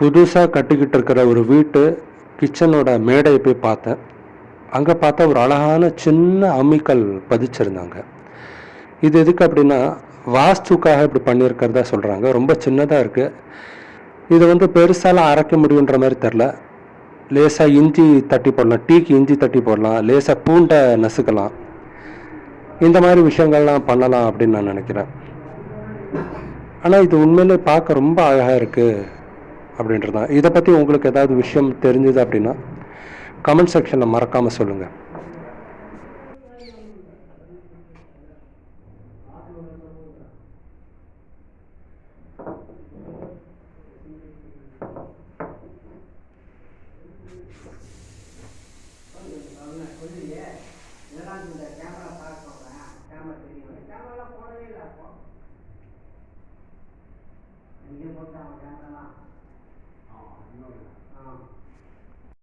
புதுசாக கட்டிக்கிட்டு இருக்கிற ஒரு வீட்டு கிச்சனோட மேடையை போய் பார்த்தேன். அங்கே பார்த்தா ஒரு அழகான சின்ன அம்மிக்கல் பதிச்சிருந்தாங்க. இது எதுக்கு அப்படின்னா, வாஸ்துக்காக இப்படி பண்ணியிருக்கிறதா சொல்கிறாங்க. ரொம்ப சின்னதாக இருக்குது. இதை வந்து பெருசாலாம் அரைக்க முடியுன்ற மாதிரி தெரில. லேசாக இஞ்சி தட்டி போடலாம், டீக்கு இஞ்சி தட்டி போடலாம், லேசாக பூண்டை நசுக்கலாம். இந்த மாதிரி விஷயங்கள்லாம் பண்ணலாம் அப்படின்னு நான் நினைக்கிறேன். ஆனால் இது உண்மையிலே பார்க்க ரொம்ப அழகாக இருக்குது அப்படின்றது தான். இதை பற்றி உங்களுக்கு ஏதாவது விஷயம் தெரிஞ்சுது அப்படின்னா கமெண்ட் செக்ஷனில் மறக்காமல் சொல்லுங்கள். போட்டாங்க கேமரா